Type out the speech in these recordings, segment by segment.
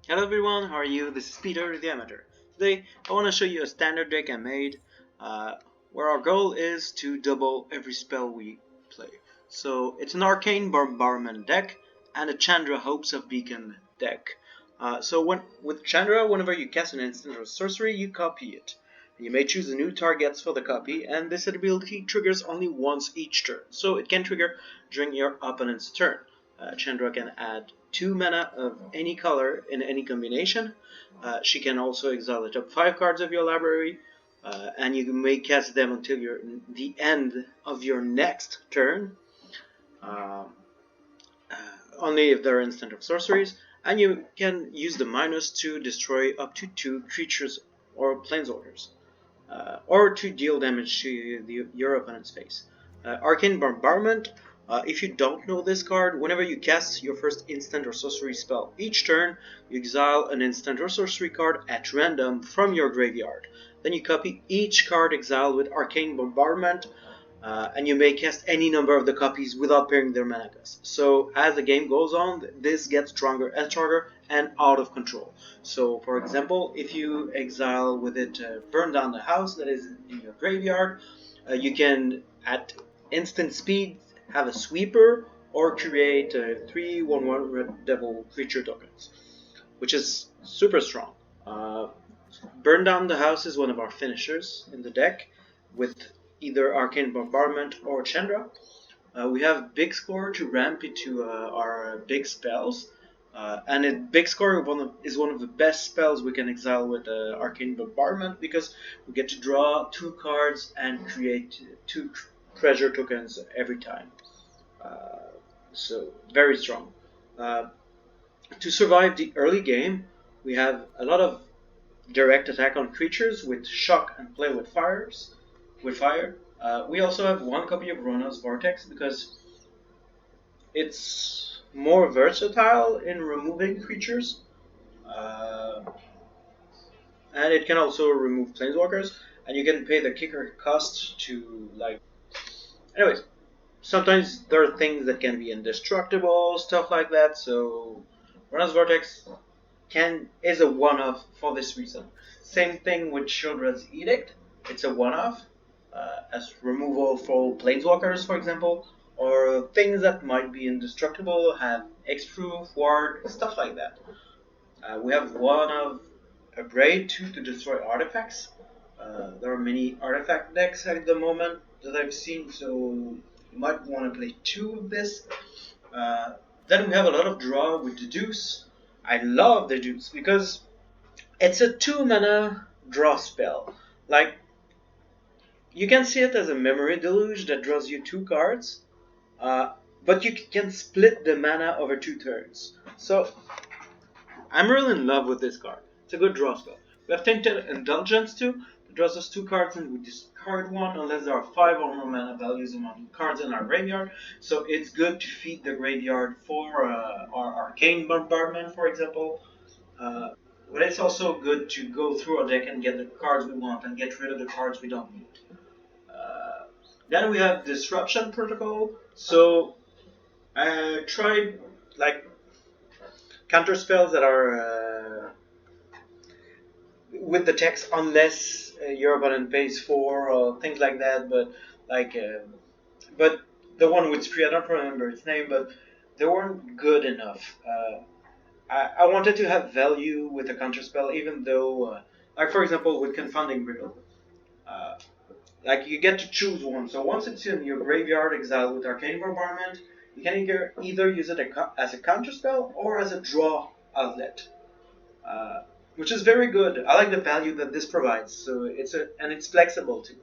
Hello everyone, how are you? This is Peter the Amateur. Today I want to show you a standard deck I made where our goal is to double every spell we play. So it's an Arcane Bombardment deck and a Chandra Hopes of Beacon deck. With Chandra, whenever you cast an instant or sorcery, you copy it. You may choose new targets for the copy, and this ability triggers only once each turn, so it can trigger during your opponent's turn. Chandra can add 2 mana of any color in any combination. She can also exile the top 5 cards of your library, and you may cast them until the end of your next turn, only if they're instant or sorceries, and you can use the minus to destroy up to 2 creatures or planeswalkers, or to deal damage to your opponent's face. Arcane Bombardment. If you don't know this card, whenever you cast your first instant or sorcery spell each turn, you exile an instant or sorcery card at random from your graveyard. Then you copy each card exiled with Arcane Bombardment, and you may cast any number of the copies without pairing their mana cost. So as the game goes on, this gets stronger and out of control. So for example, if you exile with it Burn Down the House that is in your graveyard, you can at instant speed have a sweeper or create 3 1/1 red devil creature tokens, which is super strong. Burn Down the House is one of our finishers in the deck with either Arcane Bombardment or Chandra. We have Big Score to ramp into our big spells, and Big Score is one of the best spells we can exile with Arcane Bombardment, because we get to draw 2 cards and create 2 treasure tokens every time. So very strong. To survive the early game, we have a lot of direct attack on creatures with shock and play with fire. We also have 1 copy of Rona's Vortex because it's more versatile in removing creatures, and it can also remove planeswalkers, and you can pay the kicker cost to anyways, sometimes there are things that can be indestructible, stuff like that, so Rona's Vortex is a one-off for this reason. Same thing with Sheoldred's Edict. It's a one-off, as removal for planeswalkers, for example, or things that might be indestructible, have X-Proof, Ward, stuff like that. We have one of Abrade to destroy artifacts. There are many artifact decks at the moment that I've seen, so you might want to play 2 of this. Then we have a lot of draw with Deduce. I love Deduce because it's a 2 mana draw spell. You can see it as a memory deluge that draws you 2 cards, but you can split the mana over 2 turns. So I'm really in love with this card. It's a good draw spell. We have Tainted Indulgence too. It draws us 2 cards and we discard 1 unless there are 5 or more mana values among cards in our graveyard. So it's good to feed the graveyard for our Arcane Bombardment, for example. But it's also good to go through our deck and get the cards we want and get rid of the cards we don't need. Then we have Disruption Protocol. So I tried counter spells that are with the text unless your opponent pays 4 or things like that, but the one with spree, I don't remember its name, but they weren't good enough. I wanted to have value with a counter spell, even though for example with Confounding Riddle, you get to choose one. So once it's in your graveyard exile with Arcane Bombardment, you can either use it as a counter spell or as a draw outlet, which is very good. I like the value that this provides. So it's flexible too.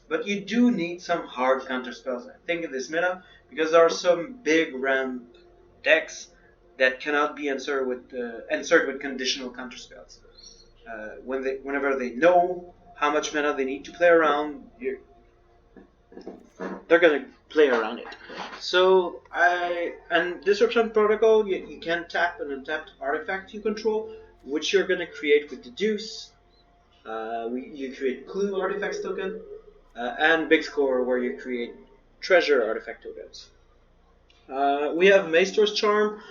But you do need some hard counter spells, I think, in this meta, because there are some big ramp decks that cannot be answered with conditional counter spells. Whenever they know how much mana they need to play around, they're gonna play around it. So and Disruption Protocol, you can tap an untapped artifact you control, which you're gonna create with Deduce. You create Clue Artifacts token, and Big Score, where you create treasure artifact tokens. We have Maestros Charm.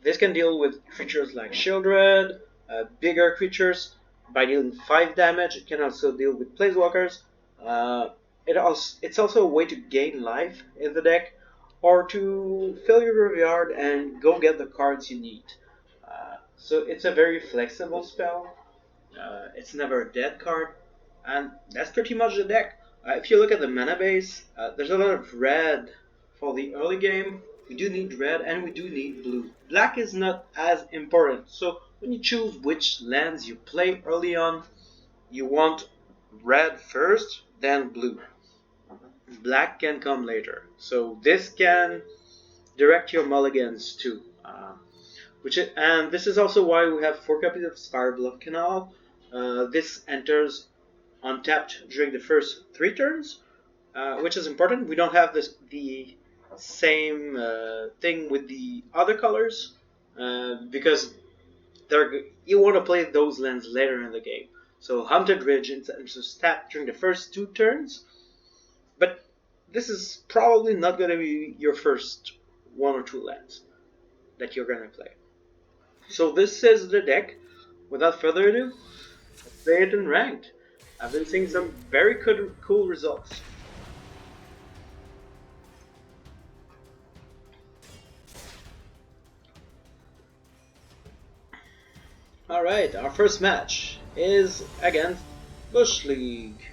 This can deal with creatures like Sheoldred, bigger creatures, by dealing 5 damage. It can also deal with planeswalkers. It's also a way to gain life in the deck, or to fill your graveyard and go get the cards you need. So it's a very flexible spell. It's never a dead card, and that's pretty much the deck. If you look at the mana base, there's a lot of red for the early game. We do need red and we do need blue. Black is not as important, so when you choose which lands you play early on, you want red first, then blue. Black can come later, so this can direct your mulligans too. And this is also why we have 4 copies of Spirebluff Canal. This enters untapped during the first 3 turns, which is important. We don't have the same thing with the other colors, because you want to play those lands later in the game. So Haunted Ridge enters tapped during the first 2 turns, but this is probably not going to be your first 1 or 2 lands that you're going to play. So this is the deck. Without further ado, let's play it in ranked. I've been seeing some very cool results. Alright, our first match is against Bush League.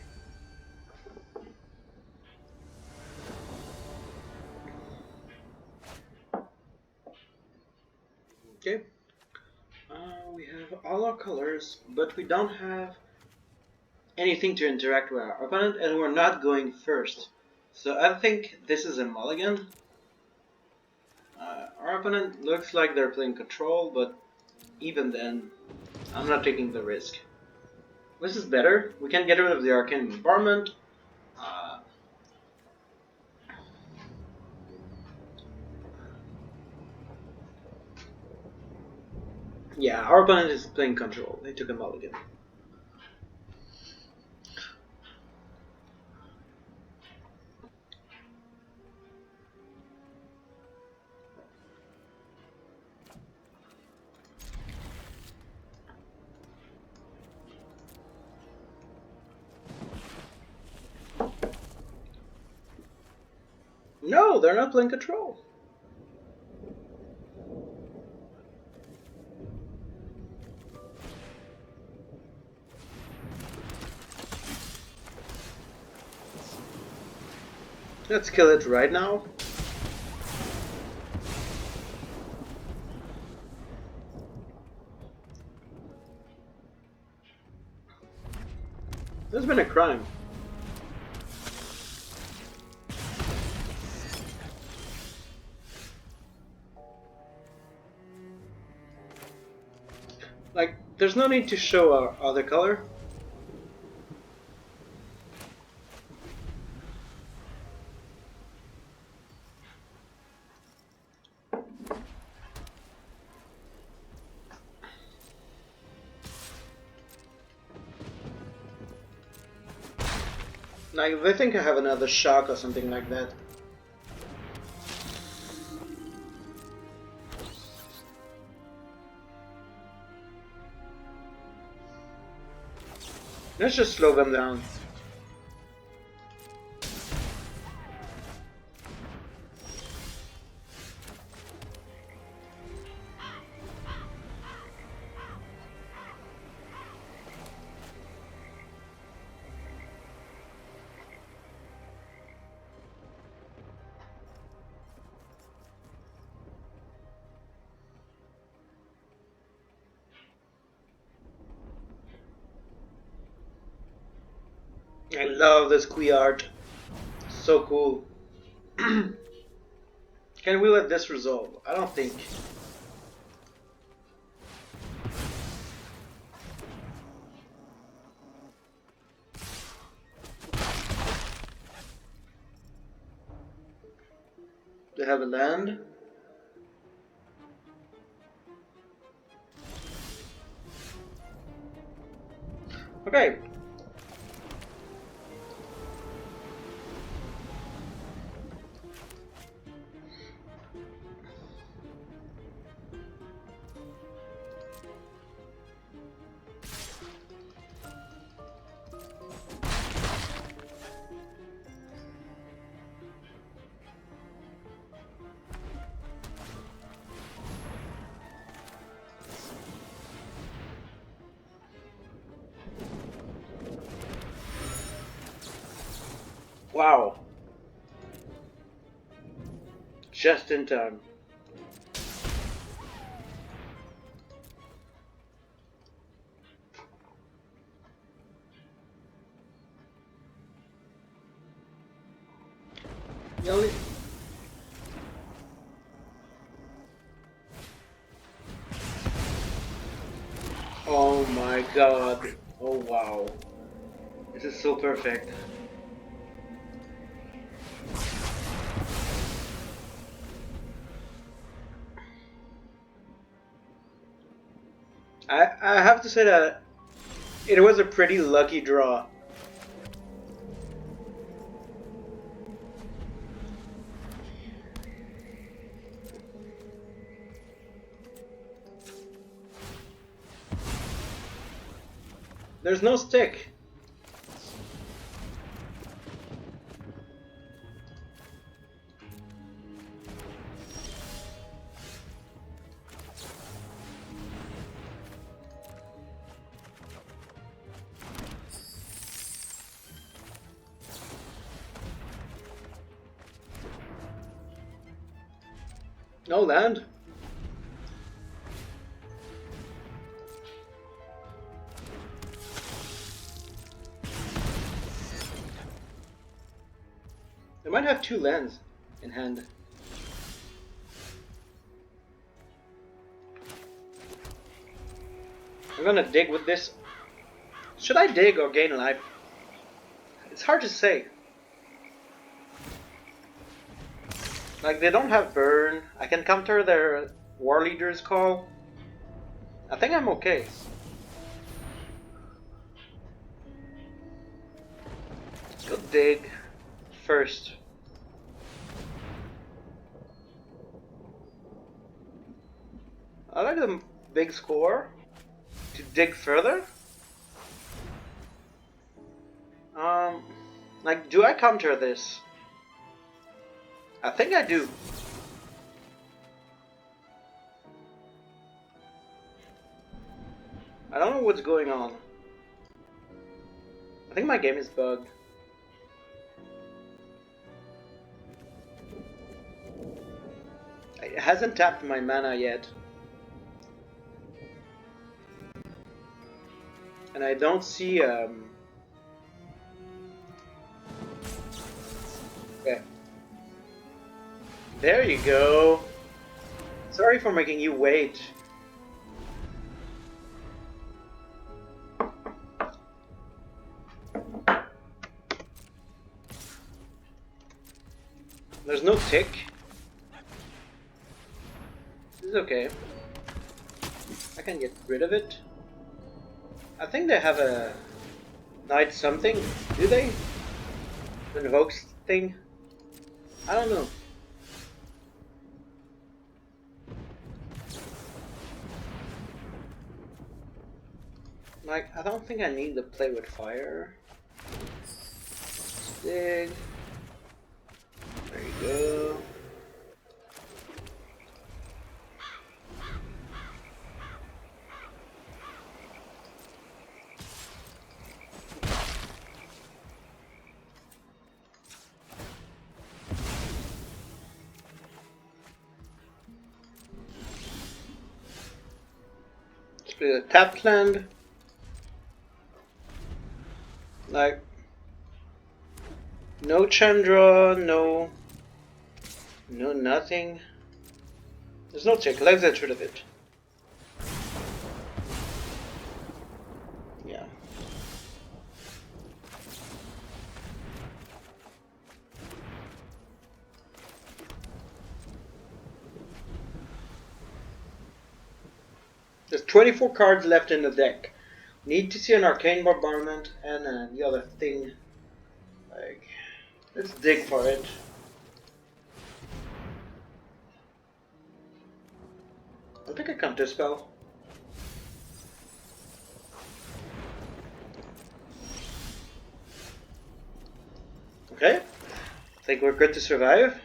Okay. We have all our colors, but we don't have anything to interact with our opponent, and we're not going first. So I think this is a mulligan. Our opponent looks like they're playing control, but even then, I'm not taking the risk. This is better. We can get rid of the Arcane Bombardment. Yeah, our opponent is playing control. They took a mulligan. No, they're not playing control. Let's kill it right now. There's been a crime. Like, there's no need to show our other color. Like, they think I have another shock or something like that. Let's just slow them down. I love this Quee art. So cool. Can we let this resolve? I don't think. They have a land. Okay. Wow. Just in time. Really? Oh my god. Oh wow. This is so perfect. I have to say that it was a pretty lucky draw. There's no stick. No land. They might have 2 lands in hand. I'm gonna dig with this. Should I dig or gain life? It's hard to say. Like, they don't have burn. I can counter their war leader's call. I think I'm okay. Let's go dig first. I like the big score. To dig further? Like, do I counter this? I think I do. I don't know what's going on. I think my game is bugged. It hasn't tapped my mana yet. And I don't see okay. There you go. Sorry for making you wait. There's no tick. This is okay. I can get rid of it. I think they have a night something, do they? The invokes thing? I don't know. Like, I don't think I need to play with fire. Dig. There you go. Let's play the tapped land. Like, no Chandra, no nothing. There's no check. Let's get rid of it. Yeah. There's 24 cards left in the deck. Need to see an Arcane Bombardment and the other thing. Like, let's dig for it. I'll pick a counter spell. Okay. I think we're good to survive.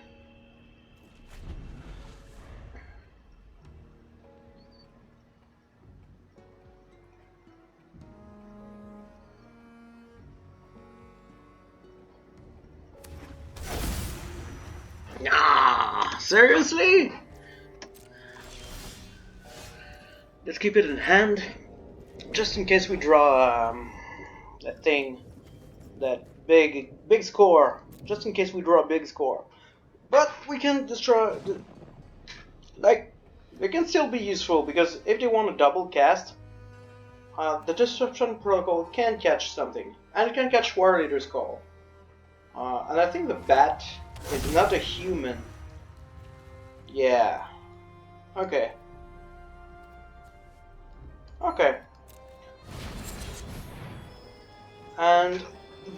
Seriously? Let's keep it in hand, just in case we draw that thing, that big score. Just in case we draw a big score. But we can destroy, like, it can still be useful because if they want to double cast, the Disruption Protocol can catch something, and it can catch War Leader's Call. And I think the bat is not a human. Yeah. Okay. Okay. And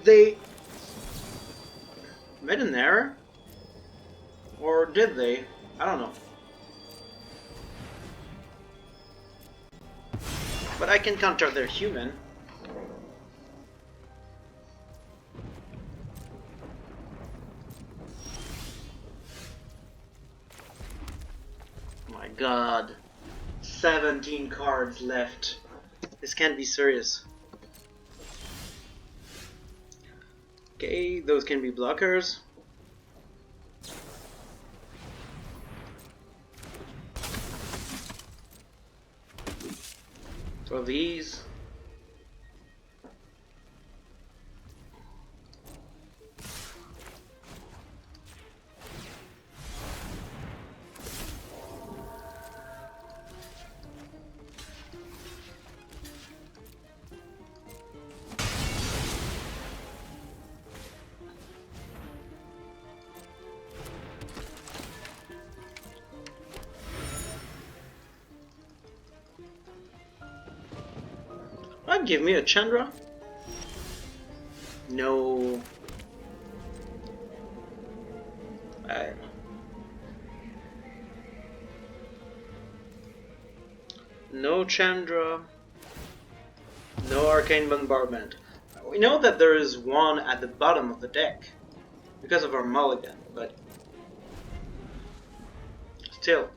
they made an error? Or did they? I don't know. But I can counter their human. My god. 17 cards left. This can't be serious. Okay, those can be blockers. So these. Give me a Chandra? No. No Chandra. No Arcane Bombardment. We know that there is one at the bottom of the deck because of our mulligan, but still.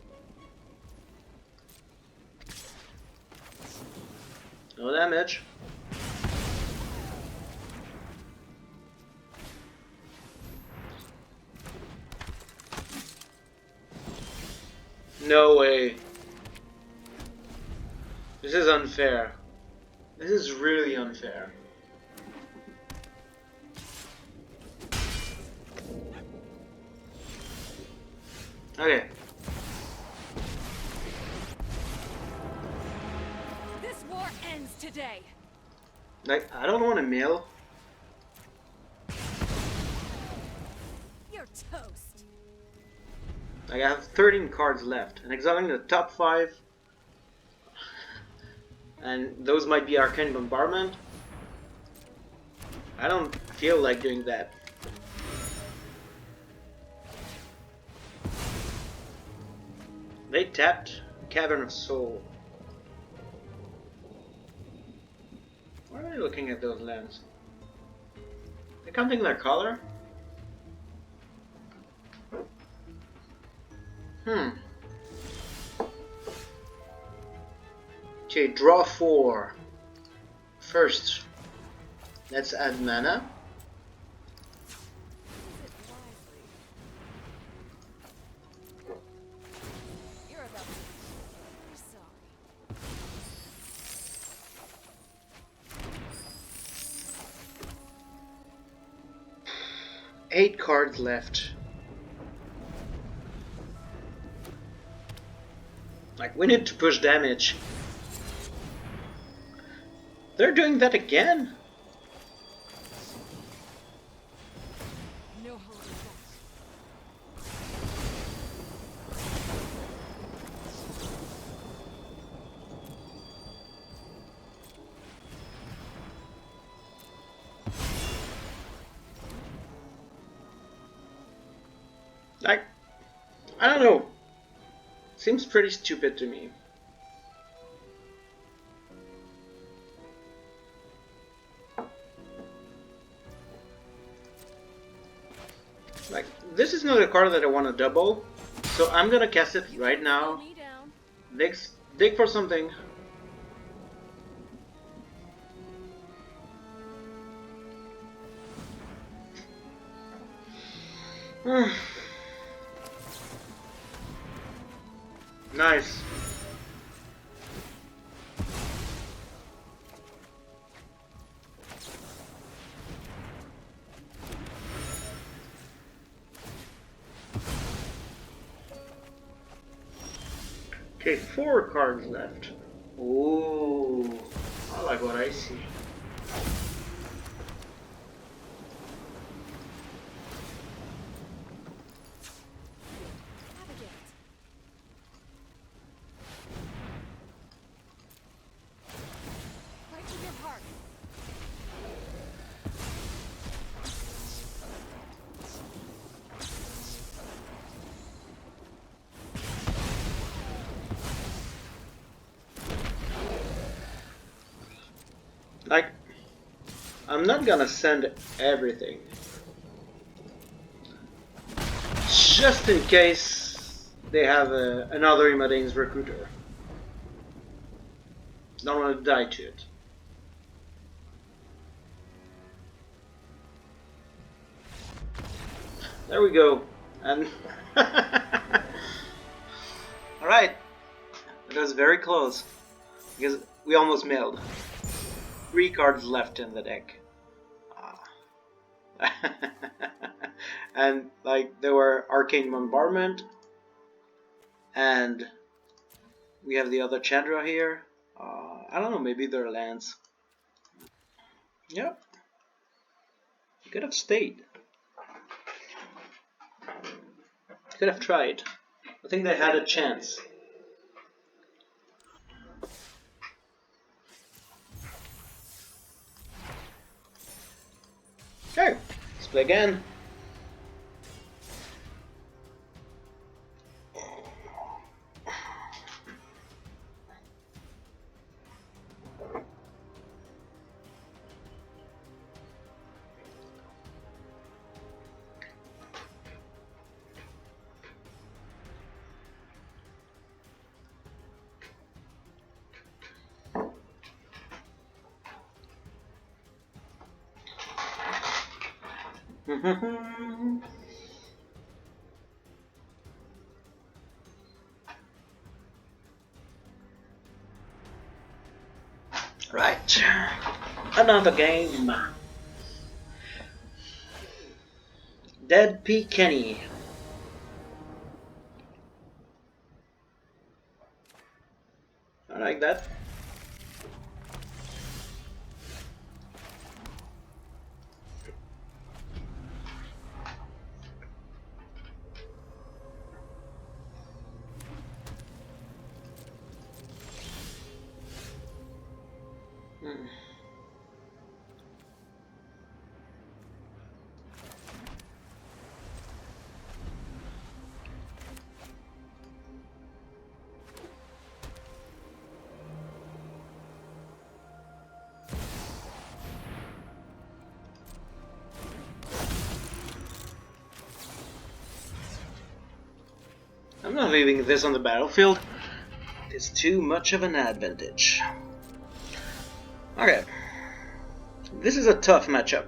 No damage. No way. This is unfair. This is really unfair. Okay. Today. Like, I don't want to mill. You're toast. Like, I have 13 cards left, and exiling the top 5, and those might be Arcane Bombardment. I don't feel like doing that. They tapped Cavern of Soul. Why are they looking at those lands? They're counting their color? Okay, draw 4. First, let's add mana. You're about to... Sorry. 8 cards left. Like, we need to push damage. They're doing that again? No holding back. Like, I don't know. Seems pretty stupid to me. Like, this is not a card that I want to double, so I'm gonna cast it right now. Dig for something. Nice. Okay, 4 cards left. Ooh, I like what I see. Right to your heart. Like, I'm not gonna send everything. Just in case they have another Imadane's Recruiter. Don't want to die to it. There we go. And alright. That was very close. Because we almost mailed. 3 cards left in the deck. And like there were Arcane Bombardment, and we have the other Chandra here. I don't know, maybe they're lands. Yep. Could have stayed. Could have tried. I think they had a chance. Okay, let's play again. Right, another game. Dead P. Kenny. I like that. I'm not leaving this on the battlefield. It's too much of an advantage. Okay. This is a tough matchup.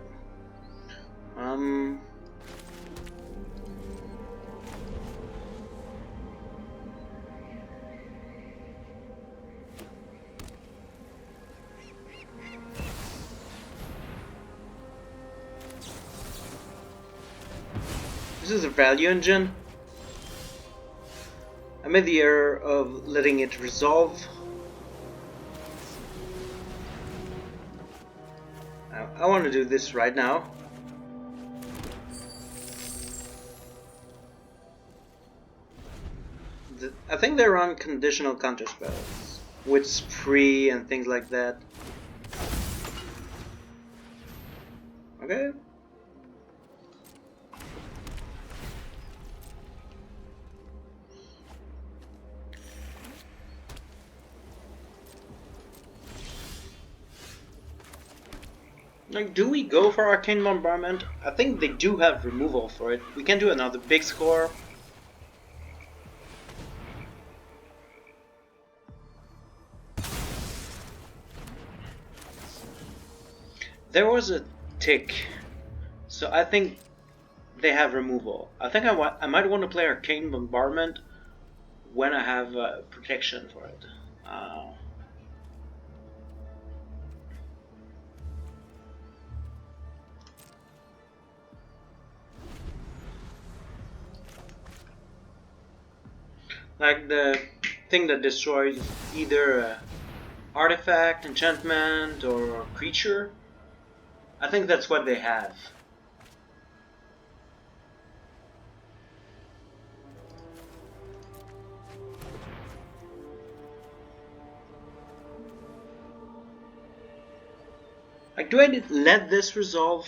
This is a value engine. I made the error of letting it resolve. I want to do this right now. I think they run conditional counterspells with spree and things like that. Okay. Like, do we go for Arcane Bombardment? I think they do have removal for it. We can do another big score. There was a tick, so I think they have removal. I think I might want to play Arcane Bombardment when I have protection for it. Like the thing that destroys either artifact, enchantment, or creature. I think that's what they have. Like, do I let this resolve?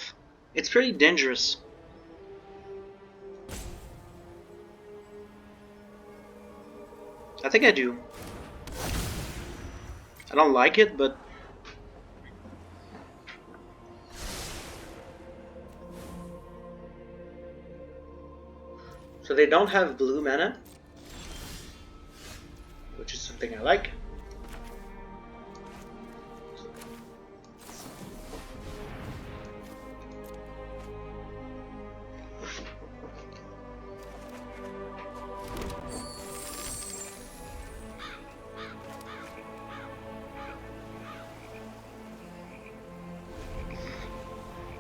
It's pretty dangerous. I think I do. I don't like it, but so they don't have blue mana, which is something I like.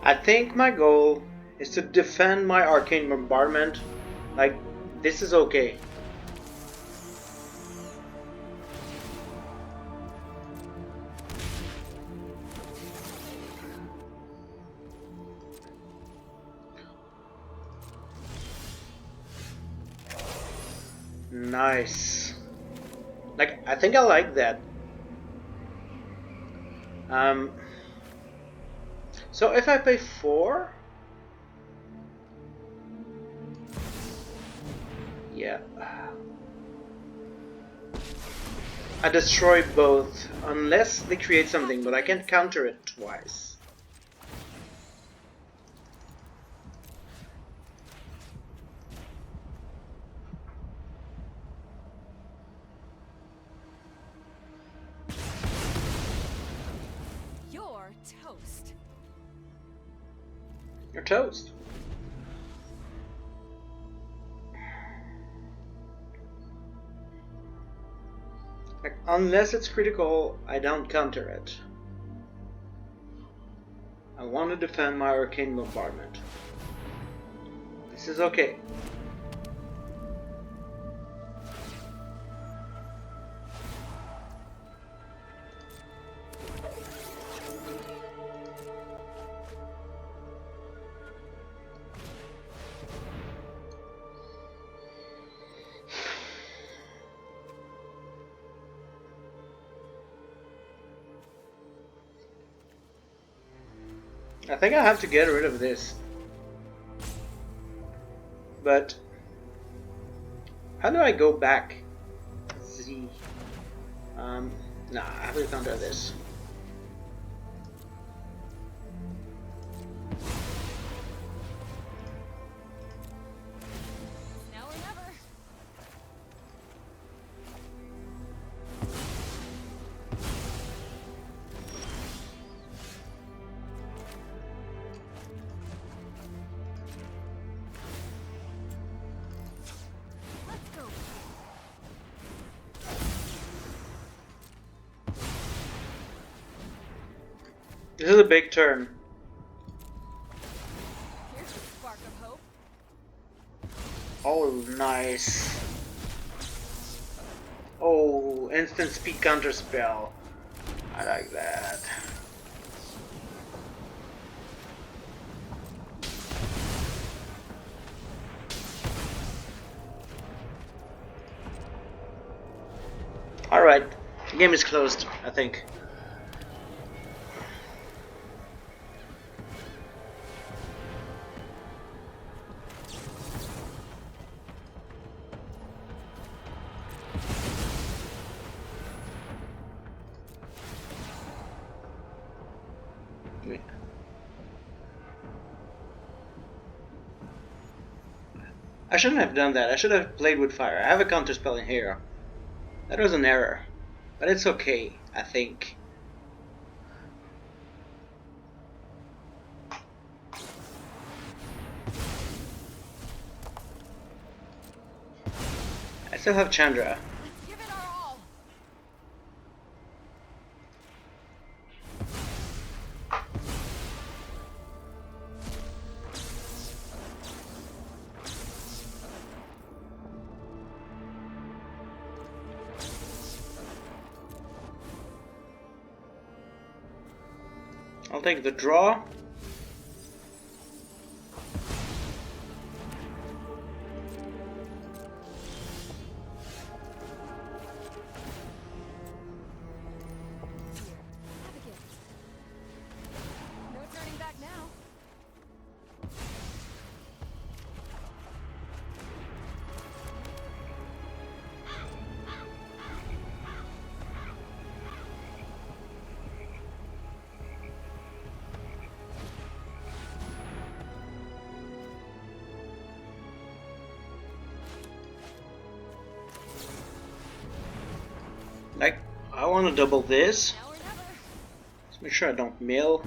I think my goal is to defend my Arcane Bombardment. Like, this is okay. Nice. Like, I think I like that. So if I pay 4, yeah, I destroy both unless they create something, but I can counter it twice. You're toast. You're toast. Like, unless it's critical, I don't counter it. I want to defend my Arcane Bombardment. This is okay. I think I have to get rid of this. But how do I go back? Z. Nah, I have to counter this. Now or never. This is a big turn. Here's a spark of hope. Oh, nice. Oh, instant speed counter spell. I like that. Alright, the game is closed, I think. I shouldn't have done that. I should have played with fire. I have a counter spell in here. That was an error. But it's okay, I think. still have Chandra. Let's give it our all. I'll take the draw. Have a gift. No turning back now. Like, I want to double this. Now or never. Let's make sure I don't mill.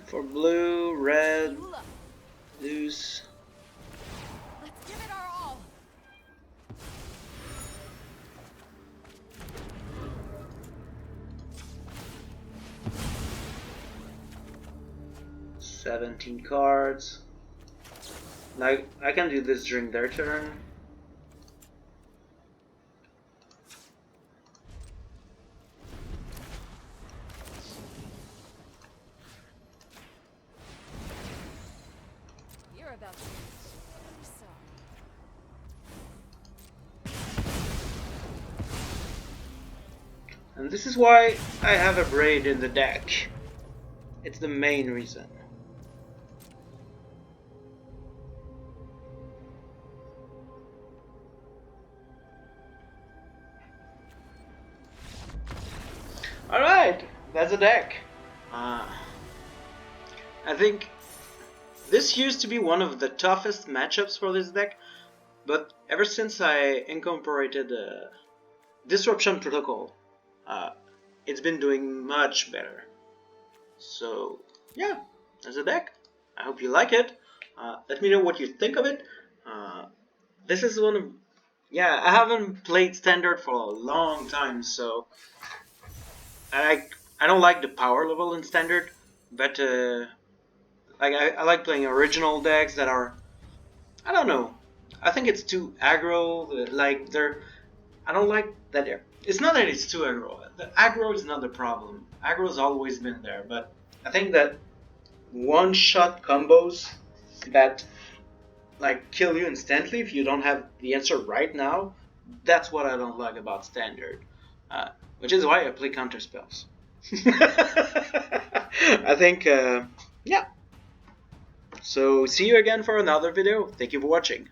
For blue, red, You look. loose. Let's give it our all. "17 cards. Now I can do this during their turn. You're about to be sorry. And this is why I have Abrade in the deck. It's the main reason. Alright, that's a deck. I think this used to be one of the toughest matchups for this deck, but ever since I incorporated Disruption Protocol, it's been doing much better. So yeah, that's a deck. I hope you like it. Let me know what you think of it. This is one of, yeah, I haven't played Standard for a long time, so I don't like the power level in Standard, but like I like playing original decks that are, I don't know, I think it's too aggro. Like I don't like that. It's not that it's too aggro. The aggro is not the problem. Aggro's always been there, but I think that one-shot combos that like kill you instantly if you don't have the answer right now, that's what I don't like about Standard. Which is why I play counter spells. I think, yeah. So see you again for another video. Thank you for watching.